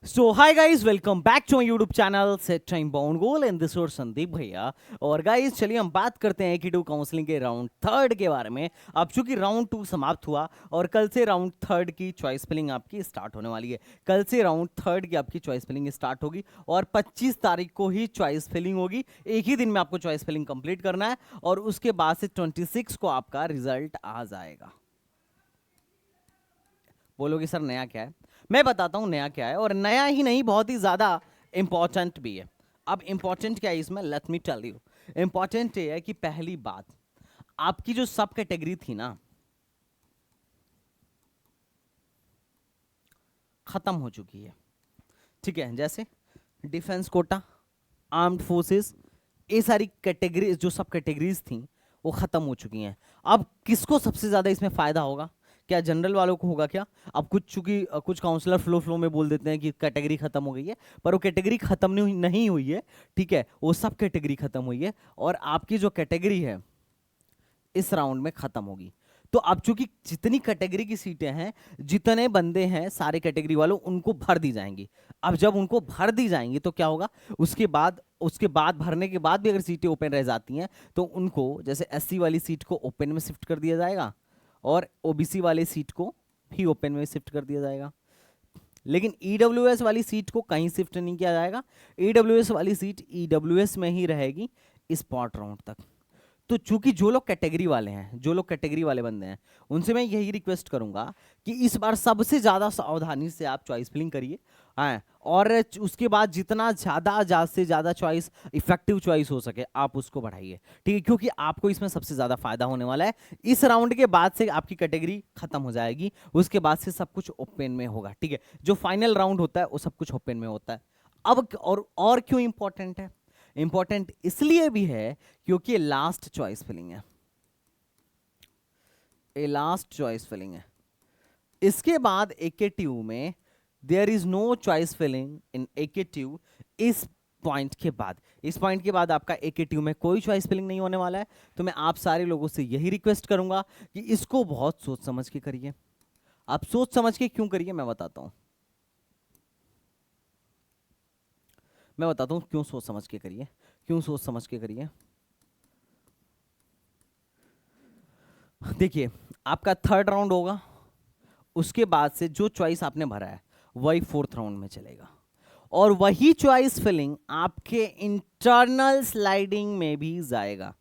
So hi guys, welcome back to my YouTube channel set time bound goal and this और संदीप भैया। और guys चलिए हम बात करते हैं कि टू काउंसलिंग के राउंड थर्ड के बारे में। अब चूंकि राउंड 2 समाप्त हुआ और कल से राउंड थर्ड की चॉइस फिलिंग आपकी स्टार्ट होने वाली है। कल से राउंड थर्ड की आपकी चॉइस फिलिंग स्टार्ट होगी और 25 तारीख को ही चॉइस फिलिंग होगी। एक ही दिन में आपको चॉइस फिलिंग कंप्लीट करना है और उसके बाद से 26 को आपका रिजल्ट आ जाएगा। बोलोगे सर नया क्या है? मैं बताता हूं नया क्या है, और नया ही नहीं बहुत ही ज्यादा इंपॉर्टेंट भी है। अब इंपॉर्टेंट क्या है इसमें, let me tell you. Important ये है कि पहली बात, आपकी जो सब कैटेगरी थी ना, खत्म हो चुकी है। ठीक है, जैसे डिफेंस कोटा, आर्म्ड फोर्सेस, ये सारी कैटेगरी जो सब कैटेगरीज थी वो खत्म हो चुकी हैं। अब किसको सबसे ज्यादा इसमें फायदा होगा? क्या जनरल वालों को होगा क्या? अब कुछ चूंकि कुछ काउंसलर फ्लो फ्लो में बोल देते हैं कि कैटेगरी खत्म हो गई है, पर वो कैटेगरी खत्म नहीं हुई है। ठीक है, वो सब कैटेगरी खत्म हुई है और आपकी जो कैटेगरी है इस राउंड में खत्म होगी। तो अब चूंकि जितनी कैटेगरी की सीटें हैं, जितने बंदे हैं सारे कैटेगरी वालों, उनको भर दी जाएंगी। अब जब उनको भर दी जाएंगी तो क्या होगा, उसके बाद भरने के बाद भी अगर सीटें ओपन रह जाती हैं तो उनको, जैसे एससी वाली सीट को ओपन में शिफ्ट कर दिया जाएगा और ओबीसी वाले सीट को भी ओपन में शिफ्ट कर दिया जाएगा। लेकिन ईडब्ल्यूएस वाली सीट को कहीं शिफ्ट नहीं किया जाएगा। ईडब्ल्यूएस वाली सीट ईडब्ल्यूएस में ही रहेगी स्पॉट राउंड तक। तो चूंकि जो लोग कैटेगरी वाले हैं, जो लोग कैटेगरी वाले बंदे हैं, उनसे मैं यही रिक्वेस्ट करूंगा कि इस बार सबसे ज्यादा सावधानी से आप चॉइस फिलिंग करिए। हाँ, और उसके बाद जितना ज्यादा से ज्यादा चॉइस, इफेक्टिव चॉइस हो सके, आप उसको बढ़ाइए। ठीक है, क्योंकि आपको इसमें सबसे ज्यादा फायदा होने वाला है। इस राउंड के बाद से आपकी कैटेगरी खत्म हो जाएगी, उसके बाद से सब कुछ ओपन में होगा। ठीक है, जो फाइनल राउंड होता है वो सब कुछ ओपन में होता है। अब और क्यों इंपॉर्टेंट है? इंपॉर्टेंट इसलिए भी है क्योंकि ये लास्ट चॉइस फिलिंग है। ये लास्ट चॉइस फिलिंग है। इसके बाद एकेटीयू में there is no choice filling in AKTU. इस पॉइंट के बाद आपका एकेटीयू में कोई चॉइस फिलिंग नहीं होने वाला है। तो मैं आप सारे लोगों से यही रिक्वेस्ट करूंगा कि इसको बहुत सोच समझ के करिए। आप सोच समझ के क्यों करिए, मैं बताता हूं। क्यों सोच समझ के करिए, क्यों सोच समझ के करिए। देखिए, आपका थर्ड राउंड होगा, उसके बाद से जो चॉइस आपने भरा है वही फोर्थ राउंड में चलेगा, और वही चॉइस फिलिंग आपके इंटरनल स्लाइडिंग में भी जाएगा।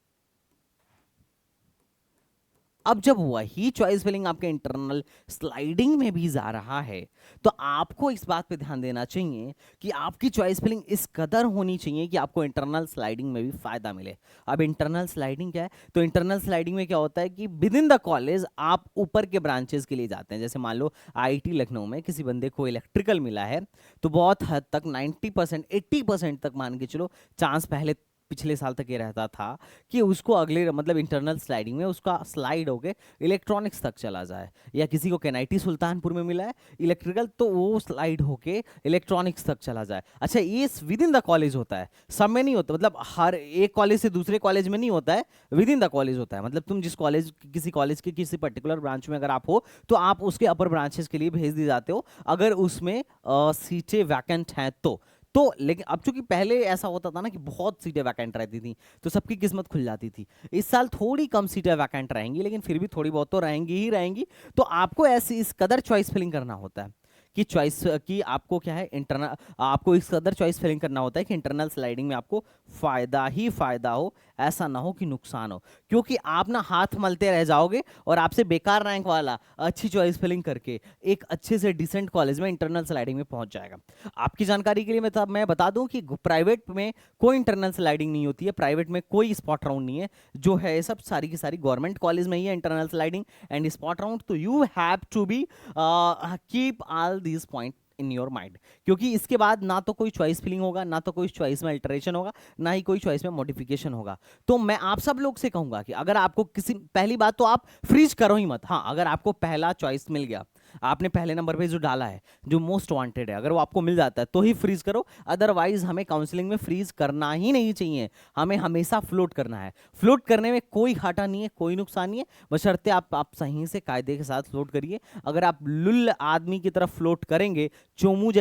अब जब वही चॉइस फिलिंग आपके इंटरनल स्लाइडिंग में भी जा रहा है तो आपको इस बात पे ध्यान देना चाहिए कि आपकी चॉइस फिलिंग इस कदर होनी चाहिए कि आपको इंटरनल स्लाइडिंग में भी फायदा मिले। अब इंटरनल स्लाइडिंग क्या है? तो इंटरनल स्लाइडिंग में क्या होता है कि विद इन द कॉलेज आप ऊपर के ब्रांचेस के लिए जाते हैं। जैसे मान लो आईआईटी लखनऊ में किसी बंदे को इलेक्ट्रिकल मिला है, तो बहुत हद तक 90% 80% तक मान के चलो चांस पहले पिछले साल तक ये रहता था कि उसको अगले मतलब इंटरनल स्लाइडिंग में उसका स्लाइड होके इलेक्ट्रॉनिक्स तक चला जाए। या किसी को केनाइटी सुल्तानपुर में मिला है इलेक्ट्रिकल, तो वो स्लाइड होके इलेक्ट्रॉनिक्स तक चला जाए। अच्छा, ये विद इन द कॉलेज होता है, सब में नहीं होता। मतलब हर एक कॉलेज से दूसरे कॉलेज में नहीं होता है, विद इन द कॉलेज होता है। मतलब तुम जिस कॉलेज, किसी कॉलेज के किसी पर्टिकुलर ब्रांच में अगर आप हो तो आप उसके अपर ब्रांचेस के लिए भेज दिए जाते हो अगर उसमें सीटें वैकेंट हैं तो। लेकिन अब चूंकि पहले ऐसा होता था ना कि बहुत सीटें वैकेंट रहती थी तो सबकी किस्मत खुल जाती थी। इस साल थोड़ी कम सीटें वैकेंट रहेंगी, लेकिन फिर भी थोड़ी बहुत तो रहेंगी ही रहेंगी। तो आपको ऐसी इस कदर चॉइस फिलिंग करना होता है कि चॉइस की आपको क्या है, इंटरनल आपको इस कदर चॉइस फिलिंग करना होता है कि इंटरनल स्लाइडिंग में आपको फायदा ही फायदा हो, ऐसा ना हो कि नुकसान हो। क्योंकि आप ना हाथ मलते रह जाओगे और आपसे बेकार रैंक वाला अच्छी चॉइस फिलिंग करके एक अच्छे से डिसेंट कॉलेज में इंटरनल स्लाइडिंग में पहुंच जाएगा। आपकी जानकारी के लिए मैं बता दूं कि प्राइवेट में कोई इंटरनल स्लाइडिंग नहीं होती है, प्राइवेट में कोई स्पॉट राउंड नहीं है। जो है सब सारी की सारी गवर्नमेंट कॉलेज में ही है internal sliding and spot round. तो you have to be keep all this point in your mind, क्योंकि इसके बाद ना तो कोई चॉइस फिलिंग होगा, ना तो कोई चॉइस में अल्टरेशन होगा, ना ही कोई चॉइस में मॉडिफिकेशन होगा। तो मैं आप सब लोग से कहूंगा कि अगर आपको किसी, पहली बात तो आप फ्रीज करो ही मत। हाँ, अगर आपको पहला चॉइस मिल गया, आपने पहले नंबर पे जो डाला है, जो मोस्ट वांटेड है, अगर वो आपको मिल जाता है तो ही फ्रीज करो, अदरवाइज हमें काउंसलिंग में फ्रीज करना ही नहीं चाहिए। हमें हमेशा फ्लोट करना है। फ्लोट करने में कोई घाटा नहीं है, कोई नुकसान नहीं है, बशर्ते आप सही से कायदे के साथ फ्लोट करिए। अगर आप लुल्ल आदमी की तरफ फ्लोट करेंगे, चोमू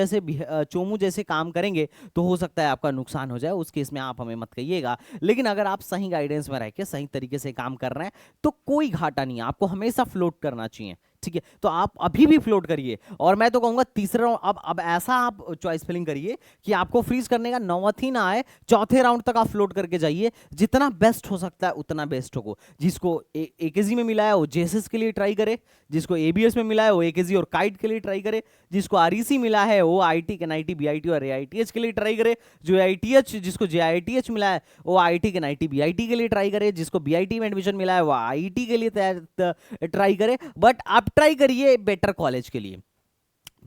जैसे काम करेंगे, तो हो सकता है आपका नुकसान हो जाए। उस केस में आप हमें मत कहिएगा। लेकिन अगर आप सही गाइडेंस में रह के सही तरीके से काम कर रहे हैं तो कोई घाटा नहीं है, आपको हमेशा फ्लोट करना चाहिए। ठीक है, तो आप अभी भी फ्लोट करिए। और मैं तो कहूंगा तीसरा राउंड, अब ऐसा आप चॉइस फिलिंग करिए कि आपको फ्रीज करने का नौबत ही ना आए, चौथे राउंड तक आप फ्लोट करके जाइए। जितना बेस्ट हो सकता है उतना बेस्ट हो। जिसको एकेजी में मिला है वो जेएसएस के लिए ट्राई करे, जिसको एबीएस में मिला है वो एकेजी और काइट के लिए ट्राई करे, जिसको आरईसी मिला है वो आईटी एनआईटी बीआईटी और एआईटीएच के लिए ट्राई करे, जो आईटीएच जिसको जेआईटीएच मिला है वो आईटी एनआईटी बीआईटी के लिए ट्राई करे, जिसको बीआईटी में एडमिशन मिला है वो आईटी के लिए ट्राई करे। बट आप ट्राई करिए बेटर कॉलेज के लिए।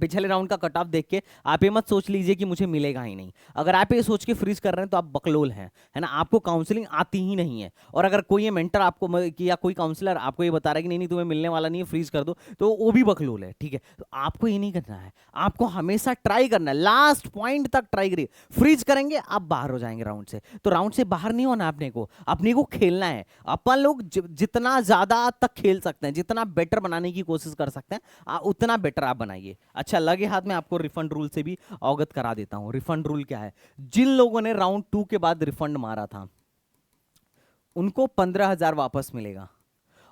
पिछले राउंड का कट ऑफ देख के आप ये मत सोच लीजिए कि मुझे मिलेगा ही नहीं। अगर आप ये सोच के फ्रीज कर रहे हैं तो आप बकलोल हैं, है ना, आपको काउंसलिंग आती ही नहीं है। और अगर कोई ये मेंटर आपको या कोई काउंसलर आपको ये बता रहा है कि नहीं नहीं तुम्हें मिलने वाला नहीं है, फ्रीज कर दो, तो वो भी बकलोल है। ठीक है, तो आपको ये नहीं करना है, आपको हमेशा ट्राई करना है, लास्ट पॉइंट तक ट्राई करिए। फ्रीज करेंगे आप बाहर हो जाएंगे राउंड से, तो राउंड से बाहर नहीं होना, अपने को खेलना है। अपन लोग जितना ज्यादा तक खेल सकते हैं, जितना बेटर बनाने की कोशिश कर सकते हैं, उतना बेटर आप बनाइए। अच्छा, लगे हाथ में आपको रिफंड रूल से भी अवगत करा देता हूं। रिफंड रूल क्या है? जिन लोगों ने राउंड 2 के बाद रिफंड मारा था उनको 15,000 वापस मिलेगा,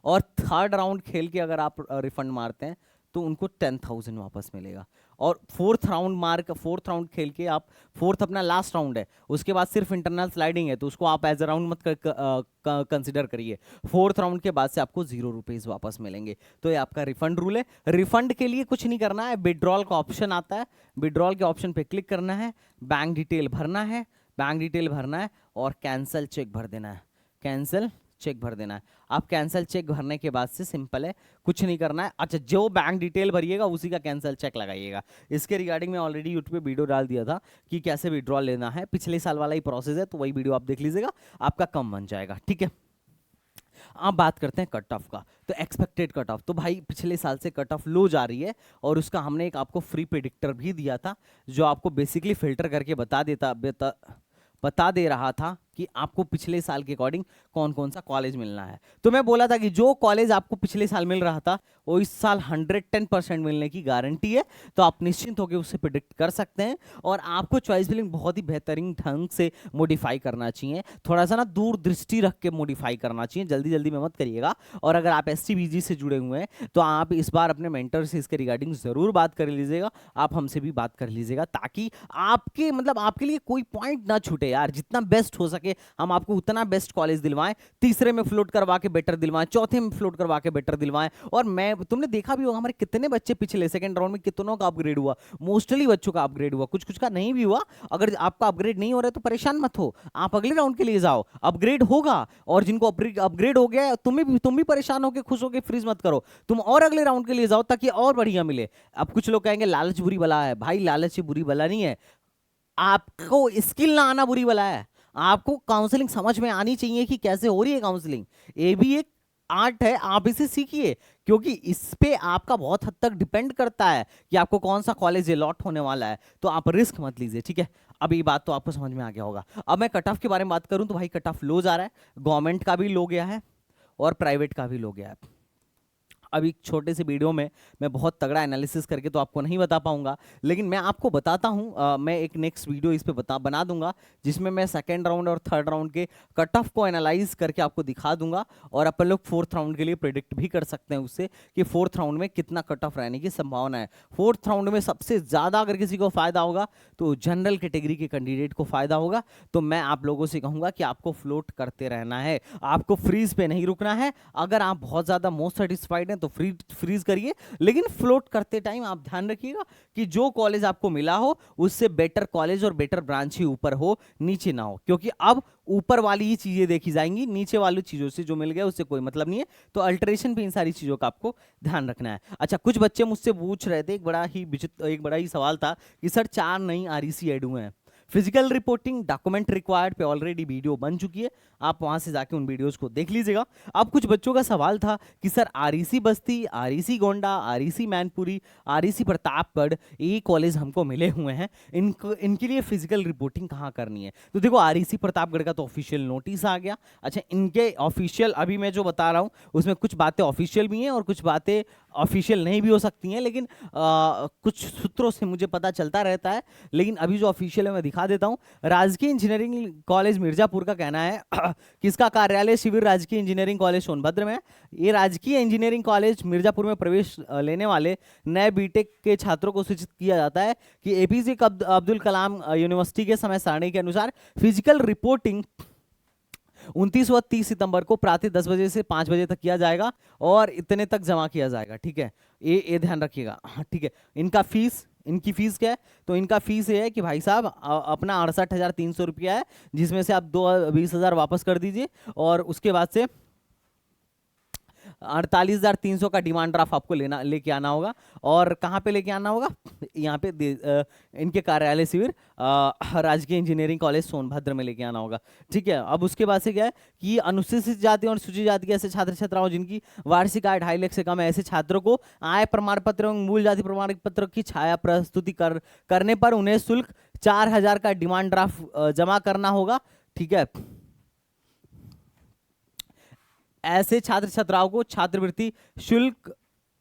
और थर्ड राउंड खेल के अगर आप रिफंड मारते हैं तो उनको 10,000 वापस मिलेगा। और फोर्थ राउंड खेल के आप, फोर्थ अपना लास्ट राउंड है, उसके बाद सिर्फ इंटरनल स्लाइडिंग है, तो उसको आप एज अ राउंड मत कंसिडर करिए। फोर्थ राउंड के बाद से आपको 0 रुपीज वापस मिलेंगे। तो ये आपका रिफंड रूल है। रिफंड के लिए कुछ नहीं करना है, विड्रॉल का ऑप्शन आता है, विड्रॉल के ऑप्शन पे क्लिक करना है, बैंक डिटेल भरना है और कैंसिल चेक भर देना है। कैंसिल चेक भर देना है। आप कैंसिल चेक भरने के बाद से सिंपल है, कुछ नहीं करना है। अच्छा, जो बैंक डिटेल भरिएगा उसी का कैंसिल चेक लगाइएगा। इसके रिगार्डिंग में ऑलरेडी यूट्यूब पे वीडियो डाल दिया था कि कैसे विड्रॉल लेना है, पिछले साल वाला ही प्रोसेस है, तो वही वीडियो आप देख लीजिएगा, आपका कम बन जाएगा। ठीक है, आप बात करते हैं कट ऑफ का। तो एक्सपेक्टेड कट ऑफ, तो भाई पिछले साल से कट ऑफ लो जा रही है, और उसका हमने एक आपको फ्री प्रेडिक्टर भी दिया था, जो आपको बेसिकली फिल्टर करके बता दे रहा था कि आपको पिछले साल के अकॉर्डिंग कौन कौन सा कॉलेज मिलना है। तो मैं बोला था कि जो कॉलेज आपको पिछले साल मिल रहा था वो इस साल 110% मिलने की गारंटी है, तो आप निश्चिंत होकर उससे प्रिडिक्ट कर सकते हैं। और आपको चॉइस फिलिंग बहुत ही बेहतरीन ढंग से मॉडिफाई करना चाहिए, थोड़ा सा ना दूरदृष्टि रख के मॉडिफाई करना चाहिए, जल्दी जल्दी में मत करिएगा। और अगर आप एसटीबीजी से जुड़े हुए हैं तो आप इस बार अपने मेंटर से इसके रिगार्डिंग जरूर बात कर लीजिएगा, आप हमसे भी बात कर लीजिएगा, ताकि आपके लिए कोई पॉइंट ना छूटे यार। जितना बेस्ट हो सके हम आपको उतना बेस्ट कॉलेज दिलवाएं, तीसरे में फ्लोट करवा के बेटर दिलवाएं, चौथे में फ्लोट करवा के बेटर दिलवाएं। और तुमने देखा भी होगा हमारे कितने बच्चे पिछले सेकंड राउंड में कितनों का अपग्रेड हुआ, मोस्टली बच्चों का अपग्रेड हुआ, कुछ कुछ का नहीं भी हुआ। अगर आपका अपग्रेड नहीं हो रहा है तो परेशान मत हो, आप अगले राउंड के लिए जाओ, अपग्रेड होगा। और जिनको अपग्रेड हो गया तुम भी परेशान होकर खुश होकर फ्रीज मत करो, तुम और अगले राउंड के लिए जाओ ताकि और बढ़िया मिले। अब कुछ लोग कहेंगे लालच बुरी बला है, भाई लालच बुरी बला नहीं है, आपको स्किल ना आना बुरी बला है। आपको काउंसलिंग समझ में आनी चाहिए कि कैसे हो रही है काउंसलिंग, ये भी एक आर्ट है, आप इसे सीखिए, क्योंकि इस पे आपका बहुत हद तक डिपेंड करता है कि आपको कौन सा कॉलेज अलॉट होने वाला है। तो आप रिस्क मत लीजिए, ठीक है। अब ये बात तो आपको समझ में आ गया होगा। अब मैं कट ऑफ के बारे में बात करूं तो भाई कट ऑफ लो जा रहा है, गवर्नमेंट का भी लो गया है और प्राइवेट का भी लो गया है। अब एक छोटे से वीडियो में मैं बहुत तगड़ा एनालिसिस करके तो आपको नहीं बता पाऊंगा, लेकिन मैं आपको बताता हूं, मैं एक नेक्स्ट वीडियो इस पे बना दूंगा जिसमें मैं सेकंड राउंड और थर्ड राउंड के कट ऑफ को एनालाइज करके आपको दिखा दूंगा। और अपन लोग फोर्थ राउंड के लिए प्रेडिक्ट भी कर सकते हैं उससे कि फोर्थ राउंड में कितना कट ऑफ रहने की संभावना है। फोर्थ राउंड में सबसे ज़्यादा अगर किसी को फायदा होगा तो जनरल कैटेगरी के कैंडिडेट को फायदा होगा। तो मैं आप लोगों से कहूँगा कि आपको फ्लोट करते रहना है, आपको फ्रीज पे नहीं रुकना है। अगर आप बहुत ज़्यादा मोस्ट सेटिस्फाइड हैं तो फ्रीज करिए, लेकिन फ्लोट करते टाइम आप ध्यान रखिएगा कि जो कॉलेज आपको मिला हो उससे बेटर कॉलेज और बेटर ब्रांच ही ऊपर हो, नीचे ना हो, क्योंकि अब ऊपर वाली ही चीजें देखी जाएंगी, नीचे वाली चीजों से जो मिल गया उससे कोई मतलब नहीं है। तो अल्टरेशन पे इन सारी चीजों का आपको ध्यान रखना है। अच्छा, कुछ बच्चे मुझसे पूछ रहे थे, एक बड़ा ही सवाल था कि सर 4 नई आरईसी ऐड हुए हैं, फिजिकल रिपोर्टिंग डॉक्यूमेंट रिक्वायर्ड पे ऑलरेडी वीडियो बन चुकी है, आप वहां से जाके उन वीडियोस को देख लीजिएगा। अब कुछ बच्चों का सवाल था कि सर आरईसी बस्ती, REC Gonda, REC Mainpuri, REC Pratapgarh, ये कॉलेज हमको मिले हुए हैं, इनके लिए फिजिकल रिपोर्टिंग कहाँ करनी है? तो देखो आरईसी प्रतापगढ़ का तो ऑफिशियल नोटिस आ गया। अच्छा, इनके ऑफिशियल अभी मैं जो बता रहा हूँ उसमें कुछ बातें ऑफिशियल भी हैं और कुछ बातें ऑफिशियल नहीं भी हो सकती हैं, लेकिन कुछ सूत्रों से मुझे पता चलता रहता है। लेकिन अभी जो ऑफिशियल है मैं दिखा देता हूँ। राजकीय इंजीनियरिंग कॉलेज मिर्जापुर का कहना है कि इसका कार्यालय शिविर राजकीय इंजीनियरिंग कॉलेज सोनभद्र में है। ये राजकीय इंजीनियरिंग कॉलेज मिर्जापुर में प्रवेश लेने वाले नए बीटेक के छात्रों को सूचित किया जाता है कि एपीजे अब्दुल कलाम यूनिवर्सिटी के समय सारणी के अनुसार फिजिकल रिपोर्टिंग 29 व 30 सितंबर को प्रातः 10 बजे से 5 बजे तक किया जाएगा और इतने तक जमा किया जाएगा। ठीक है, ये ध्यान रखिएगा। हाँ ठीक है। इनकी फीस क्या है? तो इनका फीस ये है कि भाई साहब अपना 68,300 रुपया है, जिसमें से आप 20,000 वापस कर दीजिए और उसके बाद से 48,300 का डिमांड ड्राफ्ट आपको लेके आना होगा। और कहाँ पे लेके आना होगा? यहाँ पे इनके कार्यालय शिविर राजकीय इंजीनियरिंग कॉलेज सोनभद्र में लेके आना होगा। ठीक है। अब उसके बाद से क्या है कि अनुसूचित जाति और सूची जाति के ऐसे छात्र छात्राओं जिनकी वार्षिक आय 2.5 लाख से कम है, ऐसे छात्रों को आय प्रमाण पत्र एवं मूल जाति प्रमाण पत्र की छाया प्रस्तुति करने पर उन्हें शुल्क 4,000 का डिमांड ड्राफ्ट जमा करना होगा। ठीक है। ऐसे छात्र छात्राओं को छात्रवृत्ति शुल्क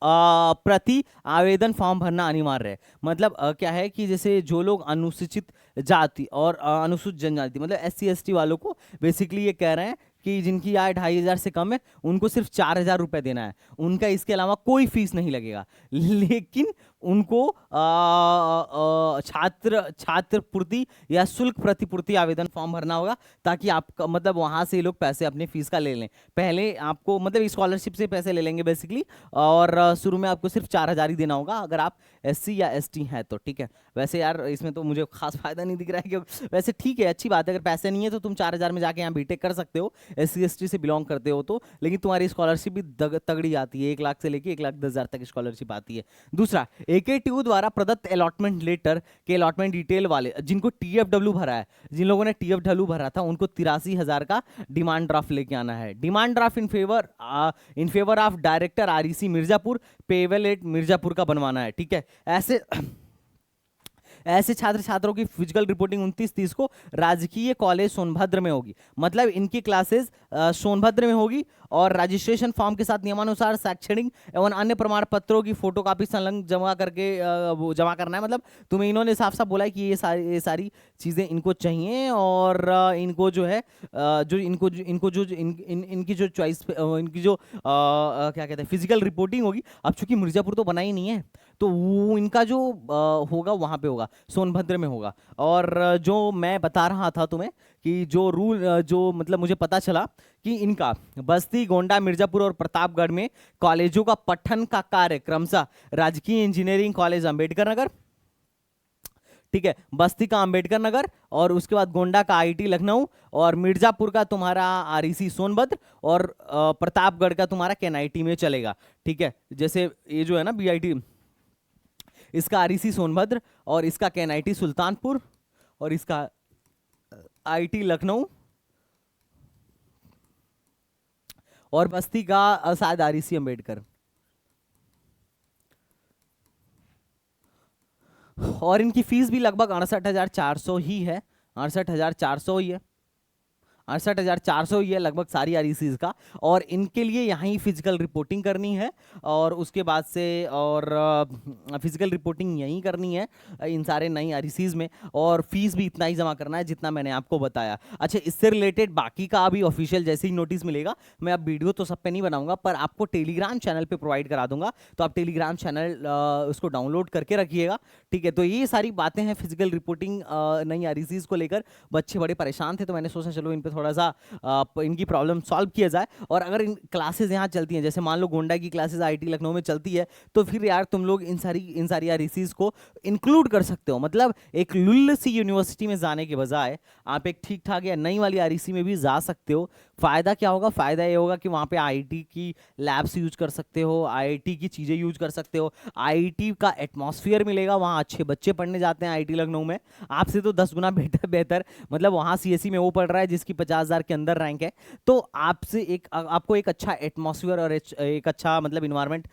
प्रति आवेदन फॉर्म भरना अनिवार्य है। मतलब क्या है कि जैसे जो लोग अनुसूचित जाति और अनुसूचित जनजाति मतलब SC ST वालों को बेसिकली ये कह रहे हैं कि जिनकी आय 2,500 से कम है उनको सिर्फ 4,000 रुपये देना है, उनका इसके अलावा कोई फीस नहीं लगेगा। लेकिन उनको छात्रपूर्ति या शुल्क प्रतिपूर्ति आवेदन फॉर्म भरना होगा, ताकि आपका मतलब वहां से लोग पैसे अपने फीस का ले लें। पहले आपको मतलब स्कॉलरशिप से पैसे ले लेंगे बेसिकली, और शुरू में आपको सिर्फ 4,000 ही देना होगा अगर आप SC या ST हैं तो। ठीक है। वैसे यार इसमें तो मुझे खास फायदा नहीं दिख रहा है, क्योंकि वैसे ठीक है, अच्छी बात है, अगर पैसे नहीं है तो तुम 4,000 में जाके यहाँ बीटेक कर सकते हो, SC ST से बिलोंग करते हो तो। लेकिन तुम्हारी स्कॉलरशिप भी तगड़ी आती है, 1 लाख से लेके 1,10,000 तक स्कॉलरशिप आती है। दूसरा, AKTU द्वारा प्रदत्त अलॉटमेंट लेटर के अलॉटमेंट डिटेल वाले जिनको TFW भरा है, जिन लोगों ने TFW भरा था उनको 83,000 का डिमांड ड्राफ्ट लेके आना है। Demand draft in favour of director REC Mirzapur, payable at Mirzapur का बनवाना है। ठीक है। ऐसे छात्र छात्रों की फिजिकल रिपोर्टिंग 29-30 को राजकीय कॉलेज सोनभद्र में होगी। मतलब इनकी क्लासेस सोनभद्र में होगी और रजिस्ट्रेशन फॉर्म के साथ नियमानुसार शैक्षणिक एवं अन्य प्रमाण पत्रों की फोटोकॉपी संलग्न जमा करके वो जमा करना है। मतलब तुम्हें इन्होंने साफ साफ बोला है कि ये सारी चीज़ें इनको चाहिए, और इनको जो है इनकी जो चॉइस, इनकी जो क्या कहते हैं फिजिकल रिपोर्टिंग होगी। अब चूंकि मिर्जापुर तो बना ही नहीं है, तो वो इनका जो होगा वहाँ पे होगा, सोनभद्र में होगा। और जो मैं बता रहा था तुम्हें कि जो रूल जो मतलब मुझे पता चला कि इनका बस्ती, गोंडा, मिर्जापुर और प्रतापगढ़ में कॉलेजों का पठन का कार्य क्रमशः राजकीय इंजीनियरिंग कॉलेज अंबेडकर नगर, ठीक है, बस्ती का अंबेडकर नगर, और उसके बाद गोंडा का IIT लखनऊ, और मिर्जापुर का तुम्हारा REC सोनभद्र, और प्रतापगढ़ का तुम्हारा KNIT में चलेगा। ठीक है। जैसे ये जो है ना BIT, इसका REC सोनभद्र, और इसका KNIT सुल्तानपुर, और इसका IIT लखनऊ, और बस्ती का शायद REC अंबेडकर। और इनकी फीस भी लगभग 68,400 ही है, 68,400 ही है, 68,400 ही है लगभग सारी RECs का। और इनके लिए यहाँ ही फिजिकल रिपोर्टिंग करनी है, और उसके बाद से और फिजिकल रिपोर्टिंग यहीं करनी है इन सारे नई RECs में, और फीस भी इतना ही जमा करना है जितना मैंने आपको बताया। अच्छा, इससे रिलेटेड बाकी का अभी ऑफिशियल जैसे ही नोटिस मिलेगा, मैं अब वीडियो तो सब पे नहीं बनाऊंगा, पर आपको टेलीग्राम चैनल पे प्रोवाइड करा दूंगा, तो आप टेलीग्राम चैनल उसको डाउनलोड करके रखिएगा। ठीक है। तो ये सारी बातें हैं फिजिकल रिपोर्टिंग नई RECs को लेकर। बच्चे बड़े परेशान थे, तो मैंने सोचा चलो इन पर थोड़ा सा इनकी प्रॉब्लम सॉल्व किया जाए। और अगर इन क्लासेस यहाँ चलती हैं, जैसे मान लो गोंडा की क्लासेस आईटी लखनऊ में चलती है, तो फिर यार तुम लोग इन सारी आरईसीज को इंक्लूड कर सकते हो। मतलब एक लुल्ल सी यूनिवर्सिटी में जाने के बजाय आप एक ठीक ठाक या नई वाली आरईसी में भी जा सकते हो। फायदा क्या होगा? फायदा ये होगा कि वहां पे आईआईटी की लैब्स यूज कर सकते हो, आईआईटी की चीजें यूज कर सकते हो, आईआईटी का एटमॉस्फेयर मिलेगा, वहाँ अच्छे बच्चे पढ़ने जाते हैं आईआईटी लखनऊ में, आपसे तो 10 गुना बेहतर बेहतर। मतलब वहाँ सीएससी में वो पढ़ रहा है जिसकी 50,000 के अंदर रैंक है, तो आपसे आपको एक अच्छा एटमॉस्फेयर और एक अच्छा मतलब इन्वायरमेंट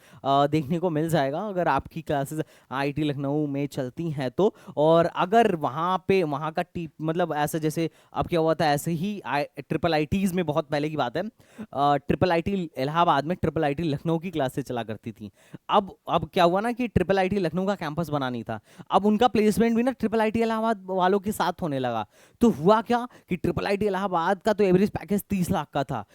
देखने को मिल जाएगा अगर आपकी क्लासेस आईआईटी लखनऊ में चलती हैं तो। और अगर वहाँ पे वहाँ का मतलब ऐसा जैसे अब क्या हुआ था, ऐसे ही ट्रिपल आईटीज में बहुत पहले की बात है, ट्रिपल आईटी इलाहाबाद में ट्रिपल आईटी लखनऊ की क्लासेस चला करती थी। अब क्या हुआ ना कि ट्रिपल आईटी लखनऊ का कैंपस बना नहीं था, अब उनका प्लेसमेंट भी ना ट्रिपल आईटी इलाहाबाद वालों के साथ होने लगा। तो हुआ क्या कि ट्रिपल आईटी इलाहाबाद का तो एवरेज पैकेज 30 लाख का था,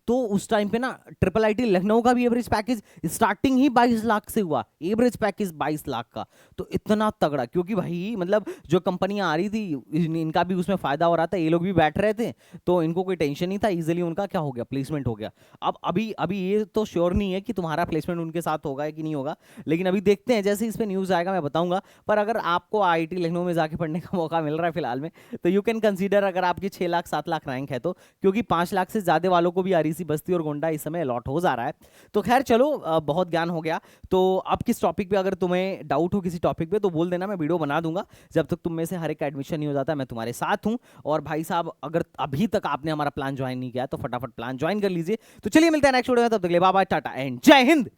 तो उस टाइम पे ना ट्रिपल आईटी लखनऊ का भी एवरेज पैकेज स्टार्टिंग ही 22 लाख से हुआ, एवरेज पैकेज 22 लाख का। तो इतना तगड़ा, क्योंकि भाई मतलब जो कंपनियां आ रही थी इनका भी उसमें फायदा हो रहा था, ये लोग भी बैठ रहे थे, तो इनको कोई टेंशन नहीं था, इजीली उनका क्या हो गया, प्लेसमेंट हो गया। अब अभी अभी ये तो श्योर नहीं है कि तुम्हारा प्लेसमेंट उनके साथ होगा कि नहीं होगा, लेकिन अभी देखते हैं, जैसे इस पर न्यूज आएगा मैं बताऊंगा। पर अगर आपको आईआईटी लखनऊ में जाके पढ़ने का मौका मिल रहा है फिलहाल में, तो यू कैन कंसीडर, अगर आपकी 6 लाख 7 लाख रैंक है तो, क्योंकि 5 लाख से ज्यादा वालों को भी आरईसी बस्ती और गोंडा इस समय अलॉट हो जा रहा है। तो खैर चलो, बहुत ज्ञान हो गया। तो अब किस टॉपिक पे अगर तुम्हें डाउट हो किसी टॉपिक पे तो बोल देना, मैं वीडियो बना दूंगा। जब तक तुम में से हर एक का एडमिशन नहीं हो जाता मैं तुम्हारे साथ हूं। और भाई साहब, अगर अभी तक आपने हमारा प्लान ज्वाइन नहीं किया तो फटाफट प्लान ज्वाइन कर लीजिए। तो चलिए मिलते हैं नेक्स्ट वीडियो में, तब तक के लिए बाय बाय, टाटा एंड जय हिंद।